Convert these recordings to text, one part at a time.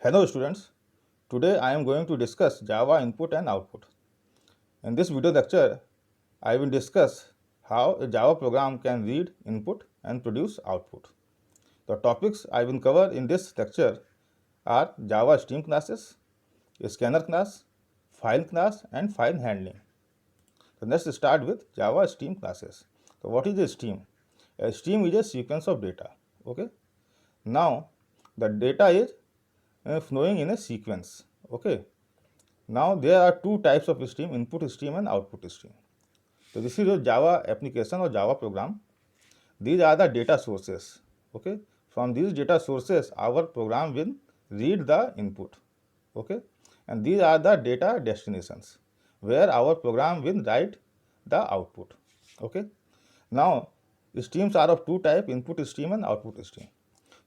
Hello students, today I am going to discuss Java input and output. In this video lecture, I will discuss how a Java program can read input and produce output. The topics I will cover in this lecture are Java stream classes, scanner class, file class and file handling. So let's start with Java stream classes. So what is a stream? A stream is a sequence of data. Okay. Now the data is flowing in a sequence. Okay. Now there are two types of stream, input stream and output stream. So this is your Java application or Java program. These are the data sources. Okay. From these data sources, our program will read the input. Okay. And these are the data destinations where our program will write the output. Okay. Now streams are of two types, input stream and output stream.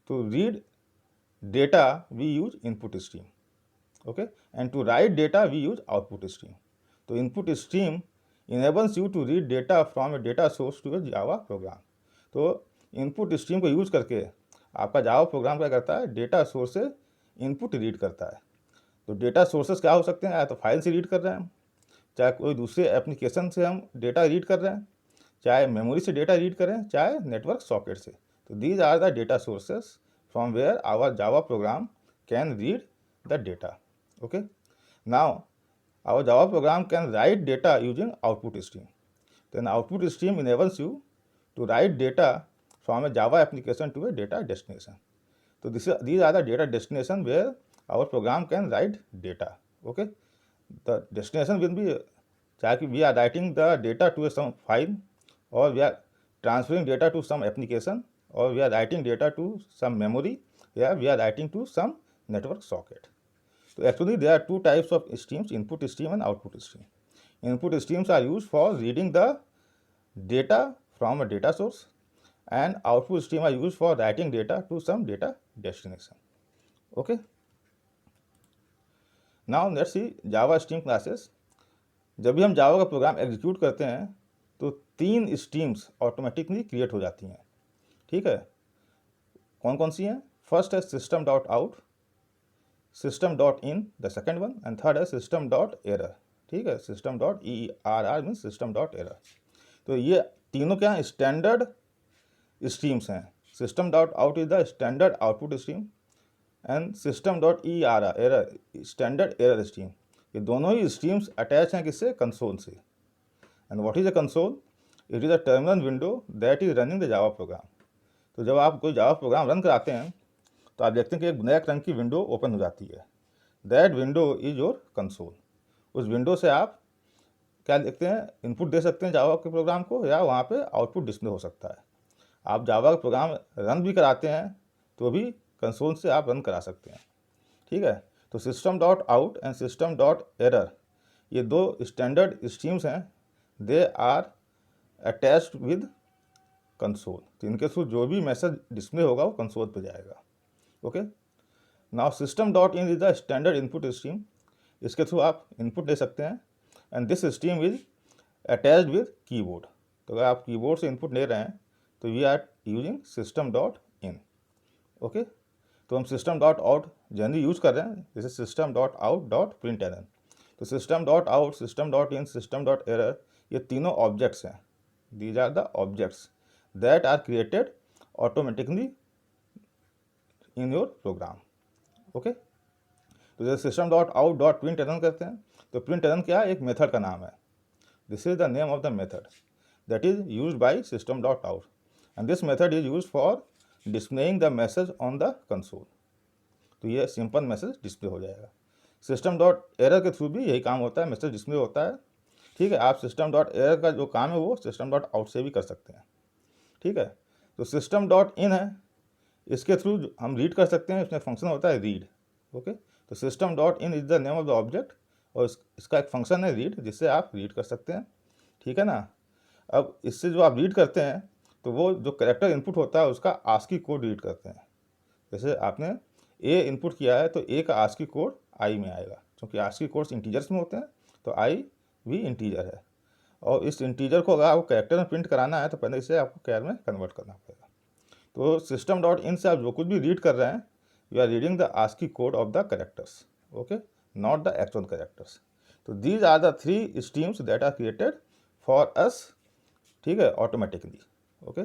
To read data, we use input stream. Okay, and to write data we use output stream. So input stream enables you to read data from a data source to a Java program. तो input stream को use करके आपका Java program क्या करता है, data source से input read करता है. तो डेटा सोर्सेस क्या हो सकते हैं, या तो फाइल से रीड कर रहे हैं हम, चाहे कोई दूसरे एप्लीकेशन से हम डेटा रीड कर रहे हैं, चाहे मेमोरी से डेटा रीड करें, चाहे नेटवर्क सॉकेट से. तो these are the data sources from where our Java program can read the data. Okay, now our Java program can write data using output stream. Then output stream enables you to write data from a Java application to a data destination. So these are the data destination where our program can write data. Okay, the destination will be चाहे we are writing the data to some file, or we are transferring data to some application, or we are writing data to some memory, yeah, we are writing to some network socket. So actually there are two types of streams, input stream and output stream. Input streams are used for reading the data from a data source, and output stream are used for writing data to some data destination. Okay. Now let's see Java stream classes. जब भी हम जावा का program execute करते हैं तो तीन streams automatically create हो जाती हैं. ठीक है, कौन कौन सी हैं? फर्स्ट है system dot out, system dot in the second one, and third है सिस्टम डॉट एरर. ठीक है, system dot ERR means system dot error. तो ये तीनों क्या स्टैंडर्ड स्ट्रीम्स हैं. System dot out is the standard output stream, and system dot ERR error standard error stream. ये दोनों ही स्ट्रीम्स अटैच हैं किससे? कंसोल से. And what is a console? It is a terminal window that is running the Java program. तो जब आप कोई Java program run कराते हैं तो आप देखते हैं कि एक ब्लैक रंग की विंडो ओपन हो जाती है. That window is your console. उस विंडो से आप क्या देखते हैं? इनपुट दे सकते हैं जावा के प्रोग्राम को, या वहाँ पे आउटपुट डिस्प्ले हो सकता है. आप जावा का प्रोग्राम रन भी कराते हैं तो भी कंसोल से आप रन करा सकते हैं. ठीक है, तो system dot out and system dot error ये दो स्टैंडर्ड स्ट्रीम्स हैं. They are attached with console. तो इनके थ्रू जो भी मैसेज डिस्प्ले होगा वो कंसोल पे जाएगा. Okay, now system dot in is the standard input stream. इसके थ्रू आप इनपुट ले सकते हैं, and this stream is attached with keyboard. तो अगर आप कीबोर्ड से इनपुट ले रहे हैं तो we are using system dot in. Okay, तो हम system dot out generally use कर रहे हैं, जैसे system dot out dot print error. तो system dot out, system dot in, system dot error ये तीनों ऑब्जेक्ट्स हैं. These are the objects that are created automatically in your program. Okay, तो जैसे system dot out dot print error करते हैं तो print error क्या है? एक मेथड का नाम है. This is the name of the method that is use by system dot out, and this method is use for displaying the message on the console. तो ये सिंपल मैसेज डिस्प्ले हो जाएगा. सिस्टम डॉट एरर के through भी यही काम होता है, मैसेज डिस्प्ले होता है. ठीक है, आप सिस्टम डॉट एरर का जो काम है वो सिस्टम डॉट आउट से भी कर सकते हैं. ठीक है, तो सिस्टम डॉट इन है, इसके थ्रू हम रीड कर सकते हैं. इसमें फंक्शन होता है रीड. ओके, तो system dot in is the name of the object, और इसका एक फंक्शन है रीड, जिससे आप रीड कर सकते हैं. ठीक है ना. अब इससे जो आप रीड करते हैं तो वो जो कैरेक्टर इनपुट होता है उसका आस्की कोड रीड करते हैं. जैसे आपने ए इनपुट किया है तो ए का आस्की कोड आई में आएगा, क्योंकि आस्की कोड्स इंटीजर्स में होते हैं, तो आई भी इंटीजर है. और इस इंटीजर को अगर आपको कैरेक्टर में प्रिंट कराना है तो पहले इसे आपको कैर में कन्वर्ट करना पड़ेगा. तो सिस्टम डॉट इन से आप जो कुछ भी रीड कर रहे हैं you are reading the ASCII code of the characters, okay, not the actual characters. So these are the three streams that are created for us, ठीक है, ऑटोमेटिकली, ओके।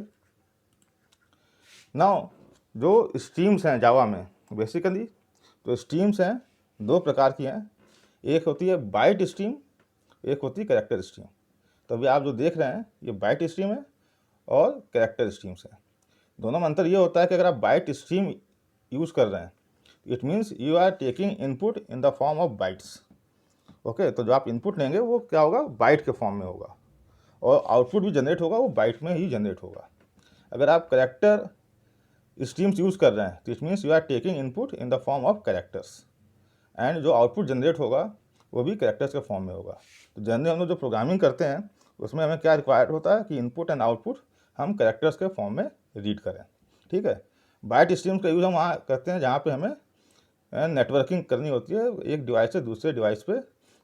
नाउ जो स्ट्रीम्स हैं जावा में, बेसिकली जो streams हैं दो प्रकार की हैं, एक होती है बाइट स्ट्रीम, एक होती है कैरेक्टर स्ट्रीम। तो अभी आप जो देख रहे हैं ये बाइट स्ट्रीम है और कैरेक्टर स्ट्रीम्स है। दोनों में अंतर ये होता है कि अगर आप बाइट स्ट्रीम यूज़ कर रहे हैं, it means you are taking input in the form of bytes, okay. तो जो आप इनपुट लेंगे वो क्या होगा, बाइट के फॉर्म में होगा, और आउटपुट भी जनरेट होगा वो बाइट में ही जनरेट होगा। अगर आप कैरेक्टर स्ट्रीम्स यूज़ कर रहे हैं तो it means you are taking input in the form of characters, and जो आउटपुट जनरेट होगा वो भी कैरेक्टर्स के फॉर्म में होगा। तो जनरली हम लोग जो प्रोग्रामिंग करते हैं उसमें हमें क्या रिक्वायर्ड होता है कि इनपुट एंड आउटपुट हम कैरेक्टर्स के फॉर्म में रीड करें, ठीक है। बाइट स्ट्रीम्स का यूज़ हम वहाँ करते हैं जहाँ पे हमें नेटवर्किंग करनी होती है, एक डिवाइस से दूसरे डिवाइस पे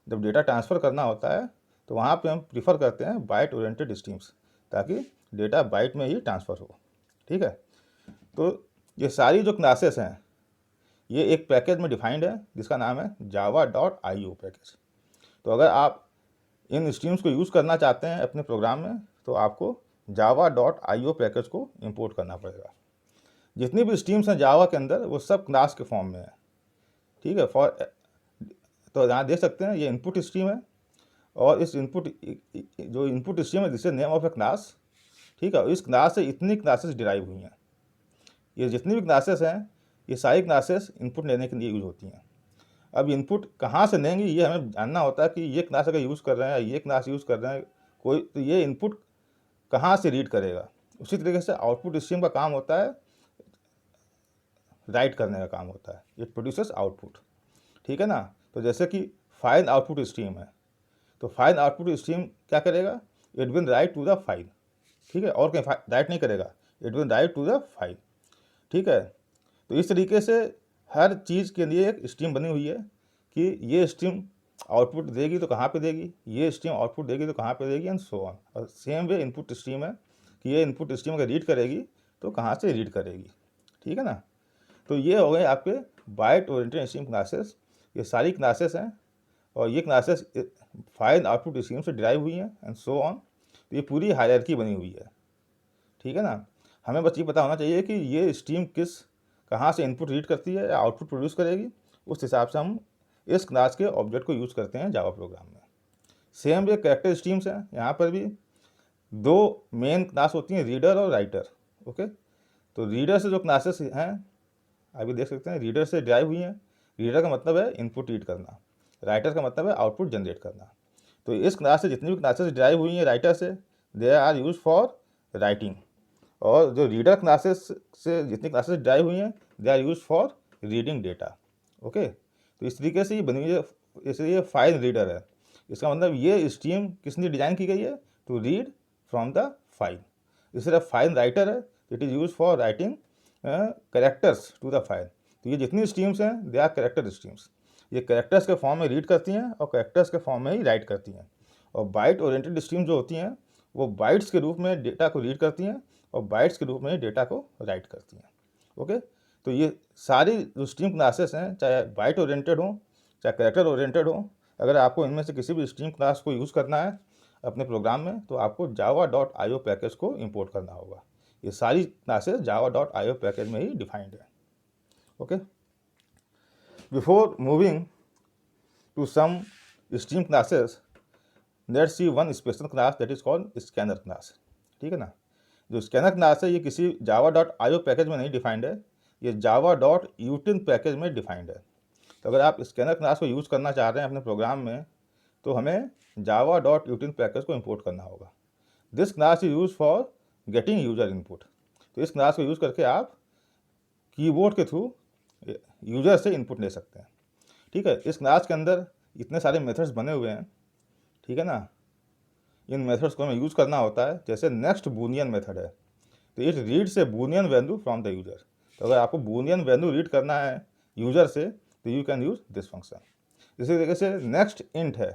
जब डेटा ट्रांसफ़र करना होता है तो वहाँ पे हम प्रीफर करते हैं बाइट ओरिएंटेड स्ट्रीम्स, ताकि डेटा बाइट में ही ट्रांसफ़र हो, ठीक है। तो ये सारी जो क्लासेस हैं ये एक पैकेज में डिफाइंड है जिसका नाम है java.io पैकेज। तो अगर आप इन स्ट्रीम्स को यूज़ करना चाहते हैं अपने प्रोग्राम में तो आपको java.io पैकेज को इंपोर्ट करना पड़ेगा। जितनी भी स्ट्रीम्स हैं जावा के अंदर वो सब क्लास के फॉर्म में है, ठीक है। तो यहाँ देख सकते हैं ये इनपुट स्ट्रीम है, और इस जो इनपुट स्ट्रीम है this is name of A class, ठीक है। इस क्लास से इतनी क्लासेस डिराइव हुई हैं। ये जितनी भी क्लासेस हैं ये सारी क्लासेस इनपुट लेने के लिए यूज़ होती हैं। अब इनपुट कहाँ से लेंगे ये हमें जानना होता है कि ये क्लास अगर यूज़ कर रहे हैं, ये क्लास यूज़ कर रहे हैं कोई, तो ये इनपुट कहाँ से रीड करेगा। उसी तरीके से आउटपुट स्ट्रीम का काम होता है राइट करने का काम होता है, इट प्रोड्यूसेस आउटपुट, ठीक है ना। तो जैसे कि फाइल आउटपुट स्ट्रीम है, तो फाइल आउटपुट स्ट्रीम क्या करेगा, it will write to the file, ठीक है, और कहीं राइट नहीं करेगा, it will write to the file, ठीक है। तो इस तरीके से हर चीज़ के लिए एक स्ट्रीम बनी हुई है कि ये स्ट्रीम आउटपुट देगी तो कहाँ पे देगी, ये स्ट्रीम आउटपुट देगी तो कहाँ पे देगी, एंड सो ऑन। और सेम वे इनपुट स्ट्रीम है कि ये इनपुट स्ट्रीम अगर रीड करेगी तो कहाँ से रीड करेगी, ठीक है ना। तो ये हो गए आपके बाइट ओरिएंटेड स्ट्रीम क्लासेस। ये सारी क्लासेस हैं और ये क्लासेस फाइल आउटपुट स्ट्रीम से डिराइव हुई हैं एंड सो ऑन। तो ये पूरी हायरार्की बनी हुई है, ठीक है ना। हमें बस ये पता होना चाहिए कि ये स्ट्रीम कहाँ से इनपुट रीड करती है या आउटपुट प्रोड्यूस करेगी, उस हिसाब से हम इस क्लास के ऑब्जेक्ट को यूज़ करते हैं जावा प्रोग्राम में। सेम वे कैरेक्टर स्ट्रीम्स हैं, यहाँ पर भी दो मेन क्लास होती हैं, रीडर और राइटर, ओके। तो रीडर से जो क्लासेस हैं अभी देख सकते हैं रीडर से ड्राइव हुई हैं। रीडर का मतलब है इनपुट रीड करना, राइटर का मतलब है आउटपुट जनरेट करना। तो इस क्लास से जितनी भी क्लासेस ड्राइव हुई हैं राइटर से, they are use for writing, और जो रीडर क्लासेस से जितनी क्लासेस ड्राइव हुई हैं they are use for reading data, okay. तो इस तरीके से ये बनी हुई है, इसलिए ये फाइल रीडर है। इसका मतलब ये स्ट्रीम किसने डिज़ाइन की गई है, to read from the file. इस तरह फाइल राइटर है, it is use for writing characters to the file. तो ये जितनी स्ट्रीम्स हैं दे आर कैरेक्टर स्ट्रीम्स। ये कैरेक्टर्स के फॉर्म में रीड करती हैं और कैरेक्टर्स के फॉर्म में ही राइट करती हैं। और बाइट ओरिएंटेड स्ट्रीम जो होती हैं वो बाइट्स के रूप में डेटा को रीड करती हैं और बाइट्स के रूप में ही डेटा को राइट करती हैं, ओके। तो ये सारी जो स्ट्रीम क्लासेस हैं, चाहे बाइट ओरिएंटेड हो चाहे कैरेक्टर ओरिएंटेड हो, अगर आपको इनमें से किसी भी स्ट्रीम क्लास को यूज़ करना है अपने प्रोग्राम में तो आपको java.io पैकेज को इंपोर्ट करना होगा। ये सारी क्लासेस java.io पैकेज में ही डिफाइंड है, okay. Before moving to some stream classes, let's see one special class that is called scanner class, ठीक है ना। जो स्कैनर क्लास है ये किसी java.io पैकेज में नहीं डिफाइंड है, ये java.util पैकेज में डिफाइंड है। तो अगर आप स्कैनर क्लास को यूज़ करना चाह रहे हैं अपने प्रोग्राम में तो हमें java.util पैकेज को इंपोर्ट करना होगा। This class is use for getting user input. तो इस क्लास को यूज़ करके आप कीबोर्ड के थ्रू यूज़र से इनपुट ले सकते हैं, ठीक है। इस क्लास के अंदर इतने सारे मेथड्स बने हुए हैं, ठीक है ना। इन मेथड्स को हमें यूज़ करना होता है, जैसे नेक्स्ट बूनियन मेथड है तो it reads a boolean value from the user. तो अगर आपको बूनियन वैल्यू रीड करना है यूज़र से तो you can use this function. इसी तरीके से नेक्स्ट इंट है,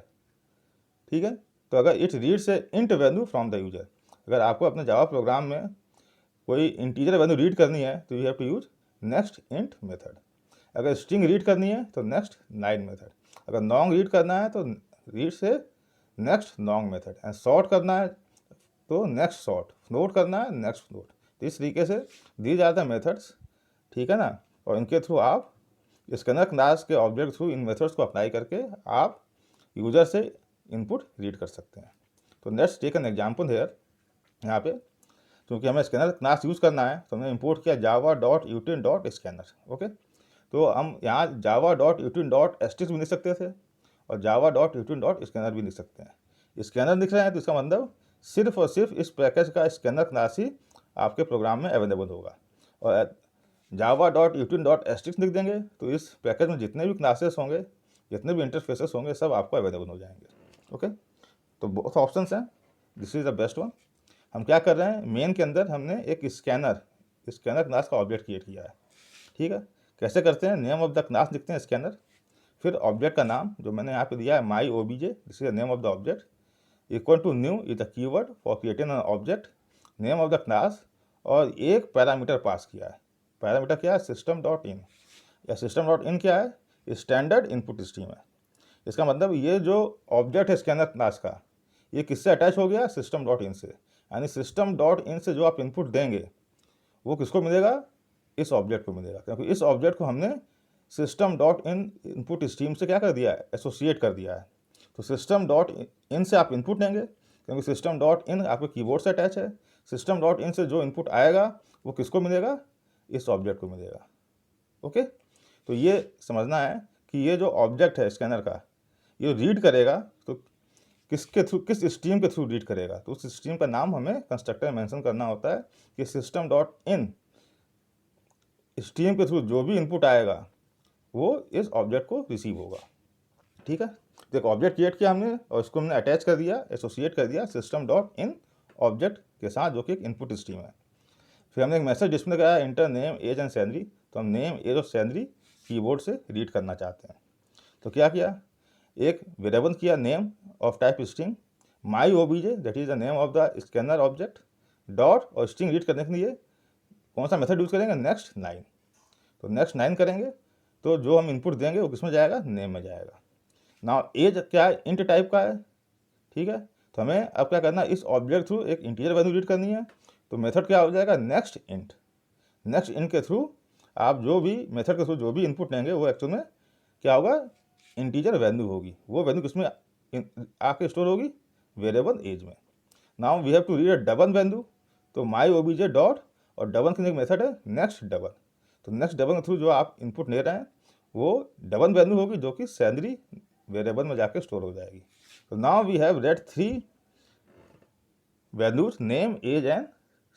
ठीक है। तो अगर it reads A int value from the user, अगर आपको अपने जावा प्रोग्राम में कोई इंटीजर वैल्यू रीड करनी है तो you have to use next int method, अगर स्ट्रिंग रीड करनी है तो नेक्स्ट लाइन मेथड, अगर नॉन्ग रीड करना है तो रीड से नेक्स्ट नॉन्ग मेथड, एंड सॉर्ट करना है तो नेक्स्ट सॉर्ट, नोट करना है नेक्स्ट नोट। तो इस तरीके से दीज आर द मेथड्स, ठीक है ना। और इनके थ्रू आप स्कैनर क्लास के ऑब्जेक्ट थ्रू इन मेथड्स को अप्लाई करके आप यूजर से इनपुट रीड कर सकते हैं। तो let's take an example here. यहाँ पे क्योंकि हमें स्कैनर क्लास यूज़ करना है तो हमने इंपोर्ट किया java.util.scanner। ओके, तो हम यहाँ java.util.string भी लिख सकते थे और java.util.scanner भी लिख सकते हैं। स्कैनर लिख रहे हैं तो इसका मतलब सिर्फ और सिर्फ इस पैकेज का स्कैनर क्लास ही आपके प्रोग्राम में अवेलेबल होगा। और java.util.string लिख देंगे तो इस पैकेज में जितने भी क्लासेस होंगे, जितने भी इंटरफेसेस होंगे, सब आपको अवेलेबल हो जाएंगे। ओके, तो बहुत ऑप्शंस हैं, this is the best one. हम क्या कर रहे हैं, मेन के अंदर हमने एक स्कैनर क्लास का ऑब्जेक्ट क्रिएट किया है। ठीक है, कैसे करते हैं, नेम ऑफ द क्लास लिखते हैं स्कैनर, फिर ऑब्जेक्ट का नाम जो मैंने यहाँ पे दिया है my obj, this is the name of the object, equal to new is the keyword for creating an object, name of the class, और एक पैरामीटर पास किया है। पैरामीटर क्या है, system.in, या system.in क्या है, स्टैंडर्ड इनपुट स्ट्रीम है। इसका मतलब ये जो ऑब्जेक्ट है स्कैनर क्लास का, ये किससे अटैच हो गया, system.in से, यानी system.in से जो आप इनपुट देंगे वो किसको मिलेगा, इस ऑब्जेक्ट को मिलेगा, क्योंकि इस ऑब्जेक्ट को हमने system.in इनपुट स्ट्रीम से क्या कर दिया है, एसोसिएट कर दिया है। तो system.in से आप इनपुट लेंगे, क्योंकि system.in आपके कीबोर्ड से अटैच है। system.in से जो इनपुट आएगा वो किसको मिलेगा, इस ऑब्जेक्ट को मिलेगा। ओके, तो ये समझना है कि ये जो ऑब्जेक्ट है स्कैनर का, ये रीड करेगा तो किसके थ्रू, किस स्ट्रीम के थ्रू रीड करेगा, तो उस स्ट्रीम का नाम हमें कंस्ट्रक्टर में मेंशन करना होता है कि system.in स्ट्रीम के थ्रू जो भी इनपुट आएगा वो इस ऑब्जेक्ट को रिसीव होगा। ठीक है, तो एक ऑब्जेक्ट क्रिएट किया हमने और इसको हमने अटैच कर दिया, एसोसिएट कर दिया system.in ऑब्जेक्ट के साथ जो कि एक इनपुट स्ट्रीम है। फिर हमने एक मैसेज डिस्प्ले कराया, enter name age and salary, तो हम नेम एज और सैलरी कीबोर्ड से रीड करना चाहते हैं। तो क्या किया, एक वेरिएबल किया name of type string, my obj that is the name of the scanner object, dot, और स्ट्रिंग रीड करने के लिए कौन सा मेथड यूज़ करेंगे, नेक्स्ट 9। तो नेक्स्ट 9 करेंगे तो जो हम इनपुट देंगे वो किस में जाएगा, नेम में जाएगा। ना एज क्या है, इंट टाइप का है। ठीक है, तो हमें अब क्या करना है, इस ऑब्जेक्ट थ्रू एक इंटीजर वैल्यू रीड करनी है, तो मेथड क्या हो जाएगा, नेक्स्ट इंट। नेक्स्ट इंट के थ्रू आप जो भी मेथड के थ्रू जो भी इनपुट लेंगे वो एक्चुअल में क्या होगा, इंटीजर वैल्यू होगी, वो वैल्यू किसमें आके स्टोर होगी, वेरिएबल एज में। Now we have to read a double value, तो माई obj डॉट, और डबल के मेथड है नेक्स्ट डबल, तो नेक्स्ट डबल के थ्रू जो आप इनपुट ले रहे हैं वो डबल वैल्यू होगी जो कि सैलरी वेरिएबल में जाके स्टोर हो जाएगी। तो now we have read 3 values, name age and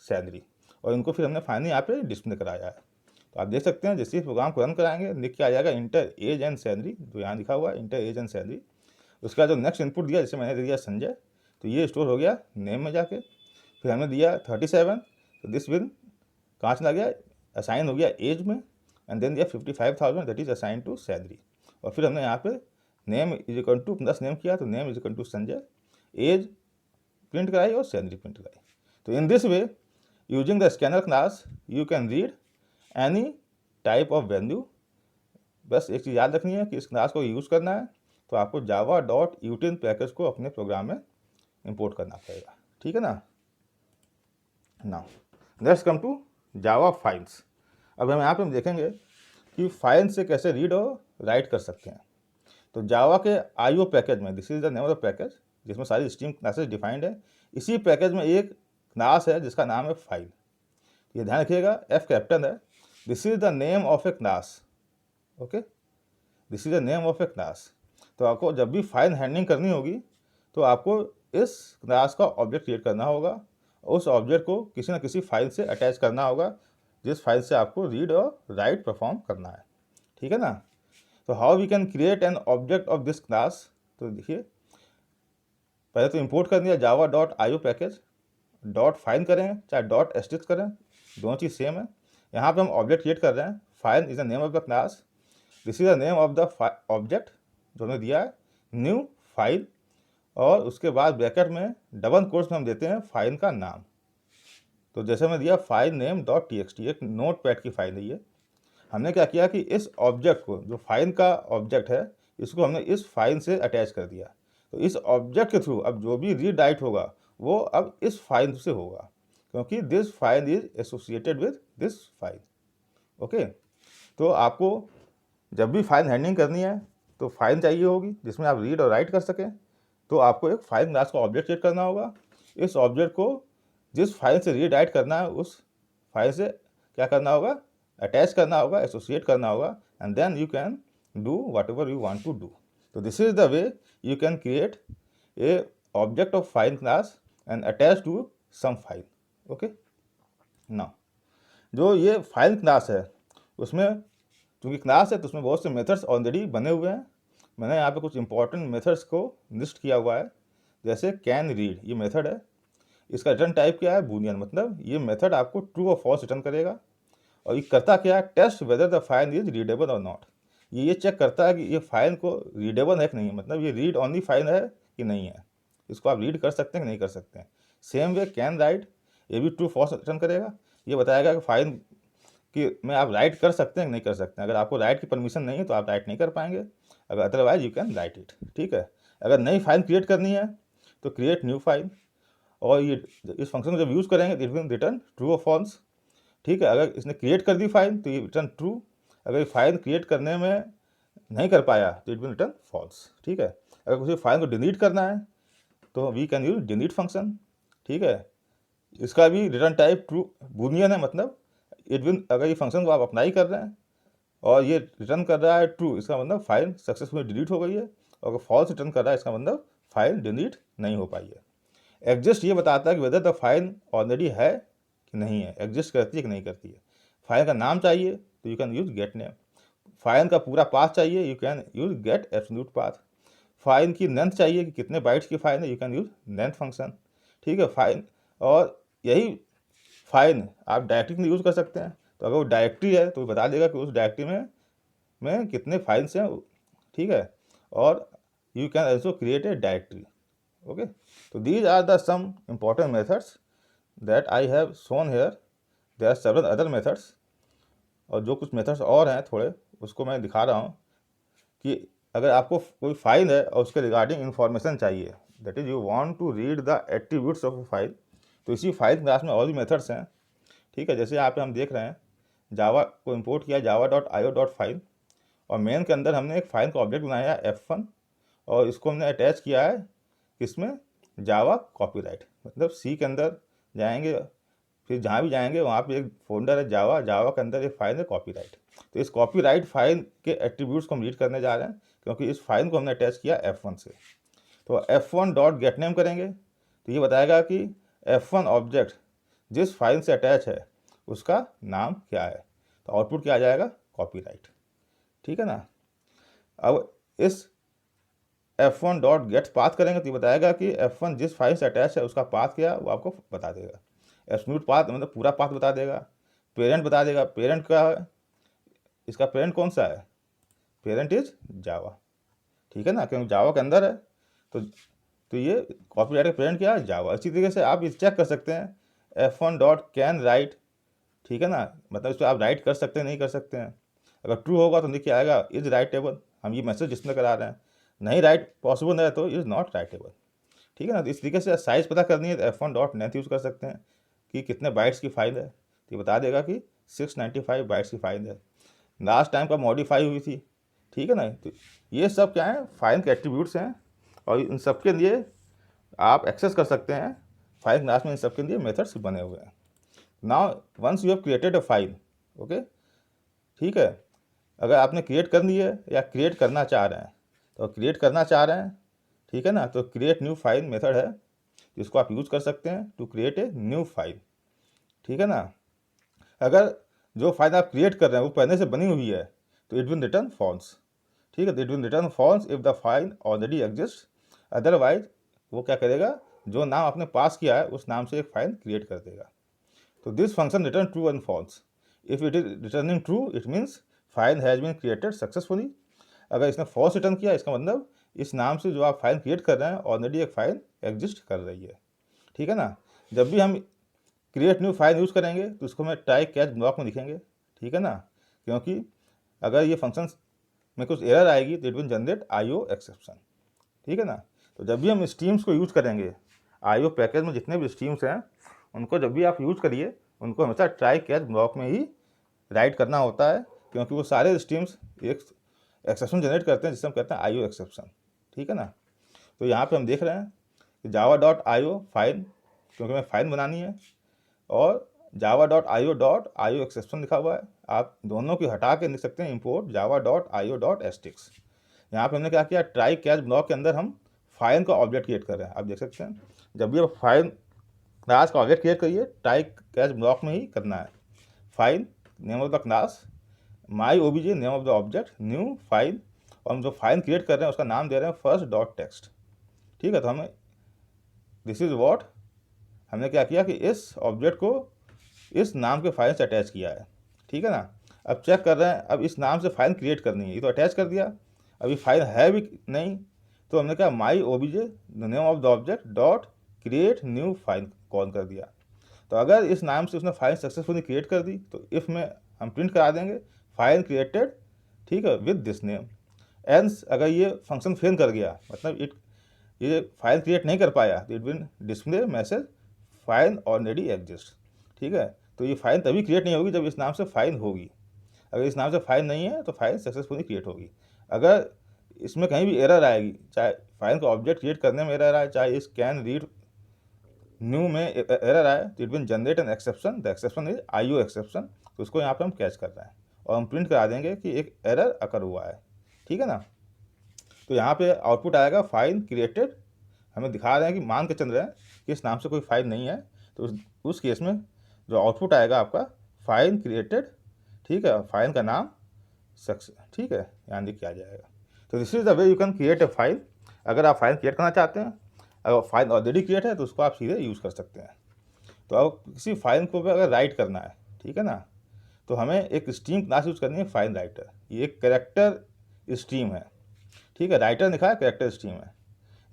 salary, और इनको फिर हमने फाइनली यहाँ पे डिस्प्ले कराया है। तो आप देख सकते हैं जैसे ही प्रोग्राम को रन कराएंगे लिख के आ जाएगा इंटर एज एंड सैलरी, जो यहाँ लिखा हुआ है इंटर एज एंड सैलरी। उसका जो नेक्स्ट इनपुट दिया, जैसे मैंने दे दिया संजय, तो ये स्टोर हो गया नेम में जाके। फिर हमने दिया 37, तो दिस विल कहाँ चला गया, असाइन हो गया एज में, एंड देन दिया 55,000 that is assign to salary. और फिर हमने यहाँ पे name is equal to plus name किया, तो name is equal to Sanjay, age print कराई और सैलरी प्रिंट कराई। तो in this way using the scanner class you can read any type of value. बस एक चीज़ याद रखनी है कि इस क्लास को यूज़ करना है तो आपको java.util पैकेज को अपने प्रोग्राम में इंपोर्ट करना पड़ेगा। ठीक है ना। Now let's come to Java files. अब हम यहाँ पे देखेंगे कि फाइल से कैसे रीड और राइट कर सकते हैं। तो जावा के IO पैकेज में, this is the name of the package जिसमें सारी स्ट्रीम क्लासेस डिफाइंड है, इसी पैकेज में एक क्लास है जिसका नाम है फाइल। ये ध्यान रखिएगा, F कैपिटल है। This is the name of A class. Okay, this is the name of A class. तो आपको जब भी फाइल हैंडलिंग करनी होगी तो आपको इस क्लास का ऑब्जेक्ट क्रिएट करना होगा, उस ऑब्जेक्ट को किसी न किसी फाइल से अटैच करना होगा जिस फाइल से आपको रीड और राइट परफॉर्म करना है। ठीक है ना। तो how we can create an object of this class, तो देखिए पहले तो इंपोर्ट कर दिया java.io पैकेज, डॉट फाइल करें चाहे डॉट एस्टिक्स करें, दोनों चीज़ सेम है। यहाँ पे हम ऑब्जेक्ट क्रिएट कर रहे हैं, file is the name of the class, this is the name of the object जो हमने दिया है, न्यू फाइल, और उसके बाद ब्रैकेट में डबल कोट्स में हम देते हैं फाइल का नाम। तो जैसे मैं दिया फाइल नेम .txt, एक नोट पैड की फाइल है ये। हमने क्या किया कि इस ऑब्जेक्ट को, जो फाइन का ऑब्जेक्ट है, इसको हमने इस फाइन से अटैच कर दिया। तो इस ऑब्जेक्ट के थ्रू अब जो भी रीड राइट होगा वो अब इस फाइन से होगा, क्योंकि this fine is associated with this fine. Okay, तो आपको जब भी फाइल हैंडलिंग करनी है तो फाइल चाहिए होगी जिसमें आप रीड और राइट कर सकें। तो आपको एक फाइल क्लास का ऑब्जेक्ट क्रिएट करना होगा। इस ऑब्जेक्ट को जिस फाइल से रीड राइट करना है उस फाइल से क्या करना होगा, अटैच करना होगा, एसोसिएट करना होगा, and then you can do whatever you want to do. तो this is the way you can create a object of file class and attach to some file. Okay, ना जो ये file class है उसमें क्योंकि class है तो उसमें बहुत से मेथड्स ऑलरेडी बने हुए हैं। मैंने यहाँ पे कुछ इंपॉर्टेंट मेथड्स को लिस्ट किया हुआ है। जैसे कैन रीड, ये मेथड है। इसका रिटर्न टाइप क्या है, बूलियन, मतलब ये मेथड आपको ट्रू और फॉल्स रिटर्न करेगा। और ये करता क्या है, test whether the file is readable और नॉट। ये चेक करता है कि ये फाइल को रीडेबल है कि नहीं, मतलब ये रीड ऑनली फाइल है कि नहीं है, इसको आप रीड कर सकते हैं कि नहीं कर सकते हैं। सेम वे कैन राइट, ये भी ट्रू फॉल्स रिटर्न करेगा। ये बताएगा कि फाइल कि में आप राइट कर सकते हैं कि नहीं कर सकते हैं। अगर आपको राइट की परमिशन नहीं है तो आप राइट नहीं कर पाएंगे, अगर otherwise you can right it. ठीक है, अगर नई फाइल क्रिएट करनी है तो क्रिएट न्यू फाइल, और ये इस फंक्शन को जब यूज़ करेंगे तो इट विल रिटर्न ट्रू और फॉल्स। ठीक है, अगर इसने क्रिएट कर दी फाइल तो ये रिटर्न ट्रू, अगर ये फाइल क्रिएट करने में नहीं कर पाया तो इट विल रिटर्न फॉल्स। ठीक है, अगर किसी फाइल को डिलीट करना है तो we can use delete function. ठीक है, इसका भी रिटर्न टाइप ट्रू बूलियन है, मतलब इट विल, अगर ये फंक्शन को आप अप्लाई कर रहे हैं और ये रिटर्न कर रहा है ट्रू, इसका मतलब फाइल सक्सेसफुली डिलीट हो गई है। और अगर फॉल्स रिटर्न कर रहा है इसका मतलब फाइल डिलीट नहीं हो पाई है। एग्जिस्ट ये बताता है कि वेदर द फाइल ऑलरेडी है कि नहीं है, एग्जिस्ट करती है कि नहीं करती है। फाइल का नाम चाहिए तो you can use get name. File का पूरा पाथ चाहिए, you can use get absolute path. File की लेंथ चाहिए कि कितने बाइट्स की फाइल है, you can use length function. ठीक है, फाइल, और यही फाइल आप डायरेक्टरी में यूज़ कर सकते हैं। तो अगर वो डायरेक्टरी है तो बता देगा कि उस डायरेक्टरी में कितने फाइल्स हैं। ठीक है, और you can also create a directory. Okay, तो these are the some important methods that I have shown here. There are several other methods, और जो कुछ मेथड्स और हैं थोड़े उसको मैं दिखा रहा हूँ कि अगर आपको कोई फाइल है और उसके रिगार्डिंग इंफॉर्मेशन चाहिए, that is you want to read the attributes of a file, तो इसी फाइल क्लास में और भी मेथड्स हैं। ठीक है, जैसे यहाँ पे हम देख रहे हैं जावा को इंपोर्ट किया java.io.file, और मेन के अंदर हमने एक फाइल का ऑब्जेक्ट बनाया है F1, और इसको हमने अटैच किया है किसमें, जावा कॉपीराइट, मतलब सी के अंदर जाएंगे, फिर जहाँ भी जाएंगे वहाँ पे एक फोल्डर है जावा, जावा के अंदर एक फाइल है कॉपीराइट। तो इस कॉपीराइट फाइल के एट्रीब्यूट्स को हम रीड करने जा रहे हैं क्योंकि इस फाइल को हमने अटैच किया F1 से। तो F1.getName करेंगे तो ये बताएगा कि F1 ऑब्जेक्ट जिस फाइल से अटैच है उसका नाम क्या है, तो आउटपुट क्या आ जाएगा, कॉपीराइट। ठीक है ना। अब इस F1.get पाथ करेंगे तो ये बताएगा कि F1 जिस फाइल से अटैच है उसका पाथ क्या है, वो आपको बता देगा। एब्सोल्यूट पाथ मतलब पूरा पाथ बता देगा। पेरेंट बता देगा, पेरेंट का इसका पेरेंट कौन सा है, पेरेंट इज जावा। ठीक है ना, क्योंकि जावा के अंदर है तो ये कॉपीराइट का पेरेंट क्या है, जावा। इसी तरीके से आप इस चेक कर सकते हैं F1.can-write। ठीक है ना, मतलब इस पर आप राइट कर सकते हैं नहीं कर सकते हैं। अगर ट्रू होगा तो देखिए आएगा इज राइटेबल, हम ये मैसेज जिसमें करा रहे हैं। नहीं राइट पॉसिबल है तो इज़ नॉट राइटेबल। ठीक है ना, तो इस तरीके से साइज़ पता करनी है तो F1.length यूज़ कर सकते हैं कि कितने बाइट्स की फाइल है, तो ये बता देगा कि 695 बाइट्स की फाइल है, लास्ट टाइम का मॉडिफाई हुई थी। ठीक है ना, तो ये सब क्या है, फाइल के एट्रीब्यूट्स हैं, और इन सब के लिए आप एक्सेस कर सकते हैं फाइल क्लास में। इन सब के लिए मेथड्स बने हुए हैं। Now once you have created a file, okay, ठीक है, अगर आपने क्रिएट कर ली है या क्रिएट करना चाह रहे हैं, तो क्रिएट करना चाह रहे हैं, ठीक है ना, तो क्रिएट न्यू फाइल मेथड है जिसको आप यूज़ कर सकते हैं to create a new file. ठीक है ना, अगर जो फाइल आप क्रिएट कर रहे हैं वो पहले से बनी हुई है तो इट विल रिटर्न फॉल्स। ठीक है, तो it will return false if the file already exist, otherwise वो क्या करेगा, जो नाम आपने पास किया है उस नाम से एक फाइल क्रिएट कर देगा। तो this function return true and false. If it is returning true it means file has been created successfully. अगर इसने फॉल्स रिटर्न किया इसका मतलब इस नाम से जो आप फाइल क्रिएट कर रहे हैं ऑलरेडी एक फाइल एग्जिस्ट कर रही है। ठीक है ना, जब भी हम क्रिएट न्यू फाइल यूज़ करेंगे तो उसको मैं ट्राई कैच ब्लॉक में लिखेंगे। ठीक है ना, क्योंकि अगर ये फंक्शन में कुछ एरर आएगी तो it will generate IO exception, ठीक है ना। तो जब भी हम स्ट्रीम्स को यूज़ करेंगे, IO पैकेज में जितने भी स्ट्रीम्स हैं उनको जब भी आप यूज़ करिए उनको हमेशा ट्राई कैच ब्लॉक में ही राइट करना होता है, क्योंकि वो सारे स्ट्रीम्स एक एक्सेप्शन जनरेट करते हैं जिसे हम कहते हैं IO एक्सेप्शन, ठीक है ना। तो यहाँ पे हम देख रहे हैं कि java.io फाइल, क्योंकि हमें फाइल बनानी है, और java.io एक्सेप्शन लिखा हुआ है। आप दोनों की हटा के लिख सकते हैं import java.io.stx। यहाँ पे हमने क्या किया, ट्राई कैच ब्लॉक के अंदर हम फाइल का ऑब्जेक्ट क्रिएट कर रहे हैं। आप देख सकते हैं जब भी आप फाइल क्लास का ऑब्जेक्ट क्रिएट करिए ट्राई कैच ब्लॉक में ही करना है। File name of the class, my OBJ name of the object, new file, और हम जो फाइल क्रिएट कर रहे हैं उसका नाम दे रहे हैं first.txt, ठीक है। तो हमें दिस इज व्हाट हमने क्या किया कि इस ऑब्जेक्ट को इस नाम के फाइल से अटैच किया है, ठीक है ना। अब चेक कर रहे हैं, अब इस नाम से फाइल क्रिएट करनी है, ये तो अटैच कर दिया, अभी फाइल है भी नहीं, तो हमने कहा माई OBJ name of the object dot create new file call कर दिया। तो अगर इस नाम से उसने फाइल सक्सेसफुली क्रिएट कर दी तो इफ़ में हम प्रिंट करा देंगे फाइल क्रिएटेड, ठीक है, विद दिस नेम। एंस अगर ये फंक्शन फेल कर गया, मतलब ये फाइल क्रिएट नहीं कर पाया, तो it will display message file already exist, ठीक है। तो ये फाइल तभी क्रिएट नहीं होगी जब इस नाम से फाइल होगी। अगर इस नाम से फाइल नहीं है तो फाइल सक्सेसफुली क्रिएट होगी। अगर इसमें कहीं भी एरर आएगी, चाहे फाइल का ऑब्जेक्ट क्रिएट करने में एरर आए, चाहे इस कैन रीड न्यू में एरर आए, तो it will generate an exception, the exception is IO exception. तो उसको यहाँ पे हम कैच कर रहे हैं और हम प्रिंट करा देंगे कि एक एरर अकर हुआ है, ठीक है ना। तो यहाँ पे आउटपुट आएगा फाइल क्रिएटेड, हमें दिखा रहे हैं कि मान के चल रहे हैं कि इस नाम से कोई फाइल नहीं है, तो उस केस में जो आउटपुट आएगा आपका फाइल क्रिएटेड, ठीक है, फाइल का नाम सक्सेस, ठीक है, यहाँ लिख के आ जाएगा। तो this is the way you can create A file. अगर आप फाइल क्रिएट करना चाहते हैं, अगर फाइल ऑलरेडी क्रिएट है तो उसको आप सीधे यूज़ कर सकते हैं। तो अब किसी फाइल को भी अगर राइट करना है, ठीक है ना, तो हमें एक स्ट्रीम क्लास यूज़ करनी है, फाइल राइटर। ये एक कैरेक्टर स्ट्रीम है, ठीक है, राइटर लिखा है कैरेक्टर स्ट्रीम है,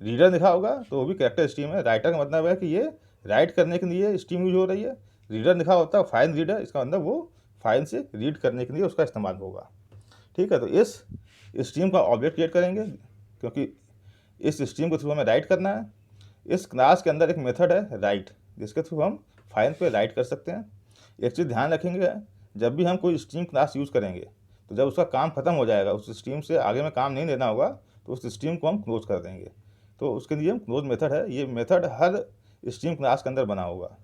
रीडर लिखा होगा तो वो भी कैरेक्टर स्ट्रीम है। राइटर का मतलब है कि ये राइट करने के लिए स्ट्रीम यूज हो रही है, रीडर लिखा होता है फाइल रीडर, इसका मतलब वो फाइल से रीड करने के लिए उसका इस्तेमाल होगा, ठीक है। तो इस स्ट्रीम का ऑब्जेक्ट क्रिएट करेंगे, क्योंकि इस स्ट्रीम के थ्रू हमें राइट करना है। इस क्लास के अंदर एक मेथड है राइट, जिसके थ्रू हम फाइल पे राइट कर सकते हैं। एक चीज़ ध्यान रखेंगे, जब भी हम कोई स्ट्रीम क्लास यूज़ करेंगे तो जब उसका काम खत्म हो जाएगा, उस स्ट्रीम से आगे में काम नहीं लेना होगा, तो उस स्ट्रीम को हम क्लोज कर देंगे। तो उसके लिए हम क्लोज मेथड है, ये मेथड हर स्ट्रीम क्लास के अंदर बना होगा,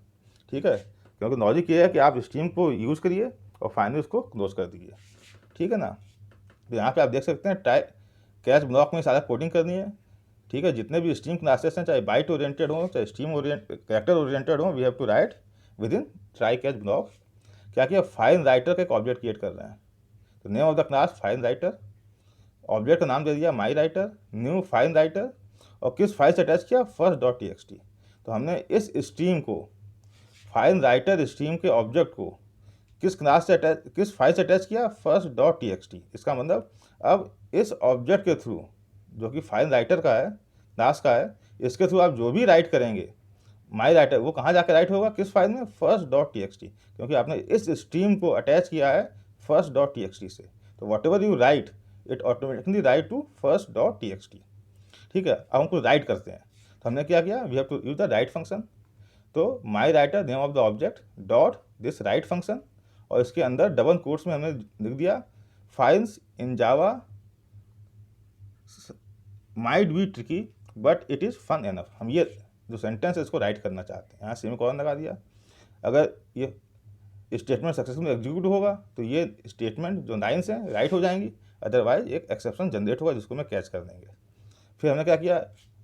ठीक है, क्योंकि लॉजिक ये है कि आप स्ट्रीम को यूज़ करिए और फाइनली उसको क्लोज कर दीजिए, ठीक है ना। तो यहाँ पे आप देख सकते हैं टाइप कैच ब्लॉक में सारा कोडिंग करनी है, ठीक है। जितने भी स्ट्रीम क्लासेस हैं, चाहे बाइट ओरिएंटेड हो चाहे स्ट्रीम कैरेक्टर ओरिएंटेड हो, we have to write within try catch block. क्या किया, फाइल राइटर का एक ऑब्जेक्ट क्रिएट कर रहे हैं। तो name of the class file writer, object का नाम दे दिया माई राइटर, न्यू फाइल राइटर, और किस फाइल से अटैच किया, first.txt। तो हमने इस स्ट्रीम को, फाइल राइटर स्ट्रीम के ऑब्जेक्ट को किस क्लास से अटैच, किस फाइल से अटैच किया, first.txt। इसका मतलब अब इस ऑब्जेक्ट के थ्रू, जो कि फाइल राइटर का है, क्लास का है, इसके थ्रू आप जो भी राइट करेंगे माई राइटर, वो कहाँ जाकर राइट होगा, किस फाइल में, first.txt, क्योंकि आपने इस स्ट्रीम को अटैच किया है first.txt से। तो whatever you write it automatically write to first.txt, ठीक है। अब हमको राइट करते हैं, तो हमने क्या किया, we have to use the write function. तो my writer name of the object dot this write function, और इसके अंदर डबल कोट्स में हमने लिख दिया files in Java might be tricky but it is fun enough. हम ये जो सेंटेंस है इसको राइट करना चाहते हैं, यहाँ सेमीकोलन लगा दिया। अगर ये स्टेटमेंट सक्सेसफुल एग्जीक्यूट होगा तो ये स्टेटमेंट जो लाइन्स हैं राइट हो जाएंगी, अदरवाइज एक एक्सेप्शन जनरेट होगा जिसको मैं कैच कर देंगे। फिर हमने क्या किया,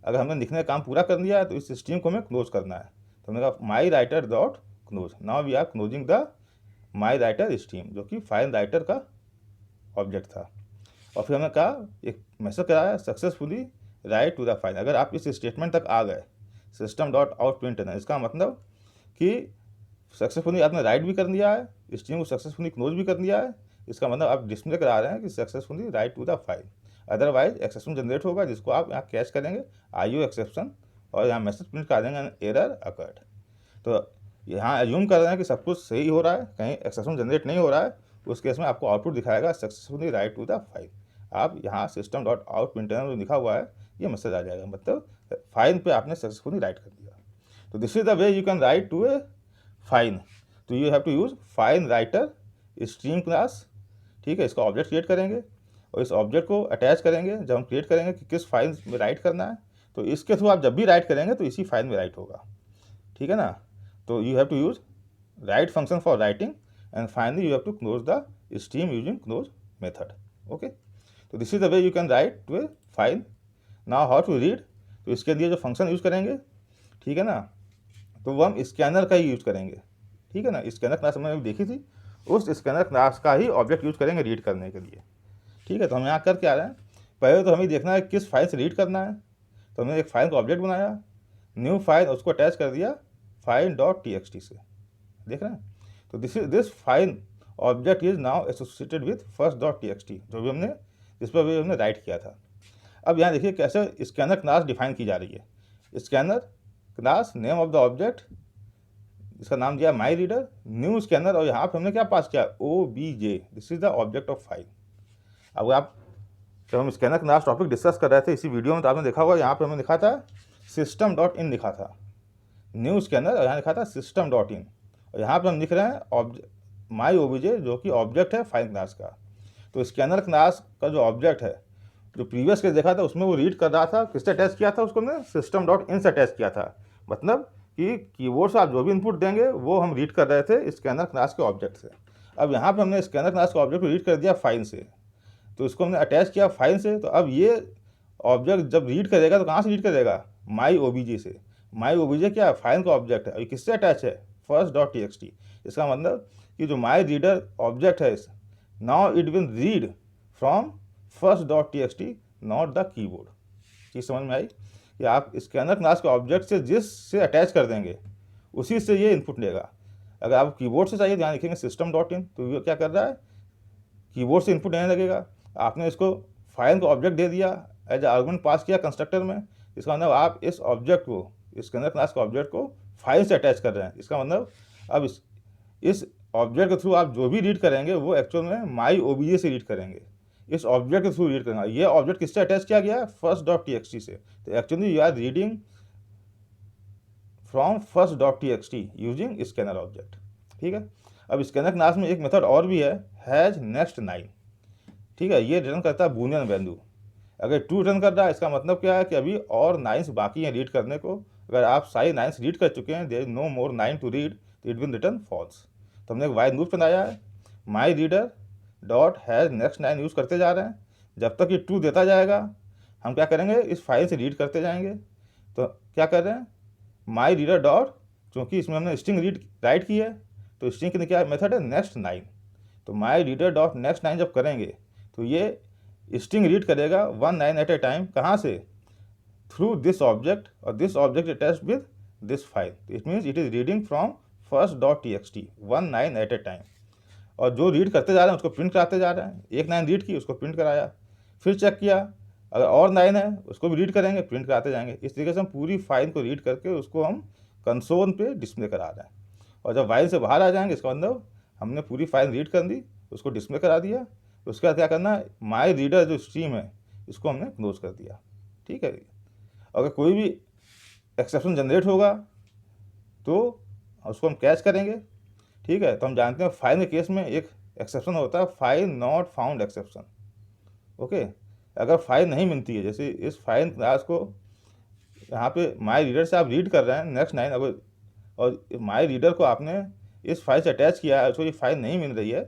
अगर हमने लिखने का काम पूरा कर लिया है तो इस स्ट्रीम को हमें क्लोज करना है। तो हमने कहा my writer dot close, now we are closing the my writer stream, जो कि फाइल राइटर का ऑब्जेक्ट था। और फिर हमने कहा एक मैसेज कराया successfully write to the file. अगर आप इस स्टेटमेंट तक आ गए, सिस्टम डॉट आउट प्रिंट, इसका मतलब कि सक्सेसफुली आपने राइट भी कर दिया है, स्ट्रीम को सक्सेसफुली क्लोज भी कर दिया है। इसका मतलब आप डिस्प्ले करा रहे हैं कि successfully write to the file, otherwise exception generate होगा जिसको आप यहाँ कैच करेंगे IO एक्सेप्शन, और यहाँ मैसेज प्रिंट कर देंगे एरर अकर्ड। तो यहाँ एज्यूम कर रहे हैं कि सब कुछ सही हो रहा है, कहीं एक्सेप्शन जनरेट नहीं हो रहा है, उस केस में आपको आउटपुट दिखाएगा successfully write to the file. आप यहाँ system डॉट आउट प्रिंटर में लिखा हुआ है, ये मैसेज आ जाएगा, मतलब फाइल पे आपने सक्सेसफुली राइट कर दिया। तो this is the way you can write to a file. तो you have to use file writer stream class. ठीक है, इसका ऑब्जेक्ट क्रिएट करेंगे और इस ऑब्जेक्ट को अटैच करेंगे जब हम क्रिएट करेंगे कि किस फाइल में राइट करना है, तो इसके थ्रू आप जब भी राइट करेंगे तो इसी फाइल में राइट होगा। ठीक है ना। तो you have to use write function for writing and finally you have to close the stream using close method. Okay, तो this is the way you can write to a file. Now how to read, तो इसके लिए जो function use करेंगे, ठीक है ना, तो वो हम स्कैनर का ही यूज करेंगे। ठीक है ना, स्कैनर क्लास हमने देखी थी, उस स्कैनर क्लास का ही ऑब्जेक्ट यूज करेंगे रीड करने के लिए। ठीक है, तो हम यहाँ कर क्या रहे हैं, पहले तो हमें देखना है किस फाइल से रीड करना है। तो हमने एक फाइल का ऑब्जेक्ट बनाया, न्यू फाइल, उसको अटैच कर दिया फाइल डॉट txt से। देख रहे हैं, तो this file object is now associated with first dot txt, जो भी हमने जिस पर भी हमने राइट किया था। अब यहाँ देखिए कैसे स्कैनर क्लास डिफाइन की जा रही है। Scanner class name of the object, इसका नाम दिया माई रीडर, न्यू स्कैनर, और यहाँ पे हमने क्या पास किया, obj, this is the object of file. अब आप जब हम स्कैनर क्लास टॉपिक डिस्कस कर रहे थे इसी वीडियो में, तो आपने देखा होगा यहाँ पे हमने लिखा था system डॉट इन लिखा था न्यू स्कैनर, और यहाँ लिखा था system डॉट इन, और यहाँ पे हम लिख रहे हैं माई obj, जो कि ऑब्जेक्ट है फाइल क्लास का। तो स्कैनर क्लास का जो ऑब्जेक्ट है, जो प्रीवियस केस देखा था उसमें वो रीड कर रहा था, किससे अटैच किया था उसको, हमने system डॉट इन से अटैच किया था। मतलब कि कीबोर्ड से आप जो भी इनपुट देंगे वो हम रीड कर रहे थे स्कैनर क्लास के ऑब्जेक्ट से। अब यहाँ पे हमने स्कैनर क्लास का ऑब्जेक्ट रीड कर दिया फाइल से, तो इसको हमने अटैच किया फाइल से। तो अब ये ऑब्जेक्ट जब रीड करेगा तो कहाँ से रीड करेगा, माई obj से। माई obj क्या है, फाइल का ऑब्जेक्ट है, और ये किससे अटैच है, फर्स्ट डॉट txt। इसका मतलब कि जो माई रीडर ऑब्जेक्ट है, now it will read from first dot txt not the keyboard. चीज़ समझ में आई कि आप स्कैनर क्लास के ऑब्जेक्ट से जिससे अटैच कर देंगे उसी से ये इनपुट लेगा। अगर आप कीबोर्ड से चाहिए, ध्यान रखेंगे system डॉट इन, तो ये क्या कर रहा है, कीबोर्ड से इनपुट लेने लगेगा। आपने इसको फाइल का ऑब्जेक्ट दे दिया, एज आर्गुमेंट पास किया कंस्ट्रक्टर में, इसका मतलब आप इस ऑब्जेक्ट को, स्कैनर क्लास के ऑब्जेक्ट को फाइल से अटैच कर रहे हैं। इसका मतलब अब इस ऑब्जेक्ट के थ्रू आप जो भी रीड करेंगे वो एक्चुअल में माई obj से रीड करेंगे, इस ऑब्जेक्ट के थ्रू रीड करेंगे। ये ऑब्जेक्ट किससे अटैच किया गया है, फर्स्ट डॉट txt से। तो actually you are reading from first dot txt using scanner object. ठीक है, अब स्कैनर क्लास में एक मेथड और भी है, हैज नेक्स्ट 9। ठीक है, ये रिटर्न करता है बूलियन वैल्यू। अगर ट्रू रिटर्न कर रहा है, इसका मतलब क्या है कि अभी और 9 बाकी हैं रीड करने को। अगर आप सारी 9 रीड कर चुके हैं, there is no more 9 to read, तो इट विल रिटर्न फॉल्स। तो हमने एक वाइल लूप बनाया है, my reader dot has next 9 use करते जा रहे हैं। जब तक ये ट्रू देता जाएगा हम क्या करेंगे, इस फाइल से रीड करते जाएंगे। तो क्या कर रहे हैं, माई रीडर डॉट, क्योंकि इसमें हमने स्ट्रिंग रीड राइट की है, तो स्ट्रिंग के लिए क्या मेथड है, नेक्स्ट 9। तो माई रीडर डॉट नेक्स्ट 9 जब करेंगे तो ये स्ट्रिंग रीड करेगा 1 9 एट ए टाइम। कहाँ से, थ्रू दिस ऑब्जेक्ट, और this object attached with this file. It means it is reading from first dot txt 1 9 at a time. और जो रीड करते जा रहे हैं उसको प्रिंट कराते जा रहे हैं। एक 9 रीड की, उसको प्रिंट कराया, फिर चेक किया, अगर और 9 है उसको भी रीड करेंगे, प्रिंट कराते जाएंगे। इस तरीके से हम पूरी फाइल को रीड करके उसको हम कंसोल पे डिस्प्ले करा रहे हैं। और जब फाइल से बाहर आ जाएंगे, इसका मतलब हमने पूरी फाइल रीड कर दी, उसको डिस्प्ले करा दिया। उसके बाद क्या करना है, माई रीडर जो स्ट्रीम है इसको हमने क्लोज कर दिया। ठीक है, अगर कोई भी एक्सेप्शन जनरेट होगा तो उसको हम कैच करेंगे। ठीक है, तो हम जानते हैं फाइल के केस में एक एक्सेप्शन होता है, file not found exception. Okay, अगर फाइल नहीं मिलती है, जैसे इस फाइल क्लास को यहाँ पे माई रीडर से आप रीड कर रहे हैं नेक्स्ट 9, अगर और माई रीडर को आपने इस फाइल से अटैच किया है, उसको ये फाइल नहीं मिल रही है,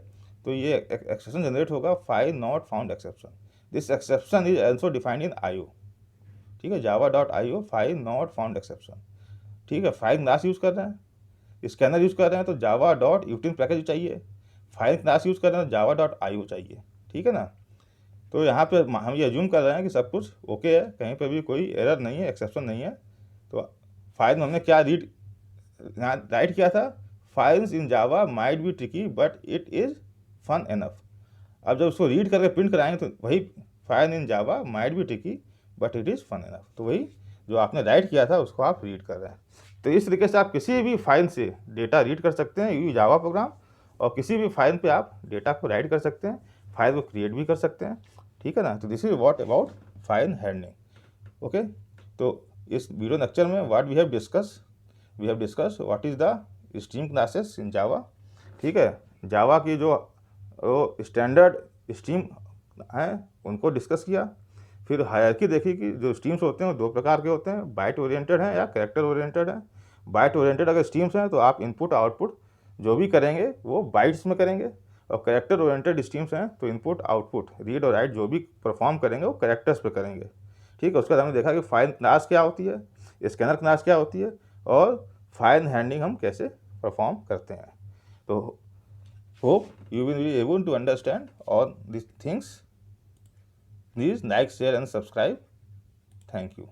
तो ये एक्सेप्शन जनरेट होगा, file not found exception. This exception is also defined in IO। ठीक है, Java dot IO file not found exception. ठीक है, फाइल क्लास यूज़ कर रहे हैं, स्कैनर यूज़ कर रहे हैं तो जावा डॉट यूटिन पैकेज चाहिए, फाइल क्लास यूज़ कर रहे हैं तो जावा डॉट IO चाहिए। ठीक है ना, तो यहाँ पे हम ये अज्यूम कर रहे हैं कि सब कुछ ओके है, कहीं पर भी कोई एरर नहीं है, एक्सेप्शन नहीं है। तो फाइल में हमने क्या राइट किया था, files in Java might be tricky but it is fun enough. अब जब उसको रीड करके प्रिंट कराएंगे तो वही file in Java might be tricky but it is fun enough, तो वही जो आपने राइट किया था उसको आप रीड कर रहे हैं। तो इस तरीके से आप किसी भी फाइल से डेटा रीड कर सकते हैं, यू जावा प्रोग्राम, और किसी भी फाइल पे आप डेटा को राइट कर सकते हैं, फाइल को क्रिएट भी कर सकते हैं, ठीक है ना। तो this is what about file handling. Okay, तो इस वीडियो लेक्चर में what we have discuss what is the stream classes in Java, ठीक है। जावा की जो स्टैंडर्ड स्ट्रीम हैं उनको डिस्कस किया। फिर हायरार्की देखी कि जो स्ट्रीम्स होते हैं वो दो प्रकार के होते हैं, बाइट ओरिएंटेड हैं या कैरेक्टर ओरिएंटेड हैं। बाइट ओरिएंटेड अगर स्ट्रीम्स हैं तो आप इनपुट आउटपुट जो भी करेंगे वो बाइट्स में करेंगे, और कैरेक्टर ओरिएंटेड स्ट्रीम्स हैं तो इनपुट आउटपुट रीड और राइट जो भी परफॉर्म करेंगे वो कैरेक्टर्स पे करेंगे, ठीक है। उसके बाद हमने देखा कि फाइल क्लास क्या होती है, स्कैनर क्लास क्या होती है, और फाइल हैंडलिंग हम कैसे परफॉर्म करते हैं। तो hope you will be able to understand all these things. Please like, share and subscribe. Thank you.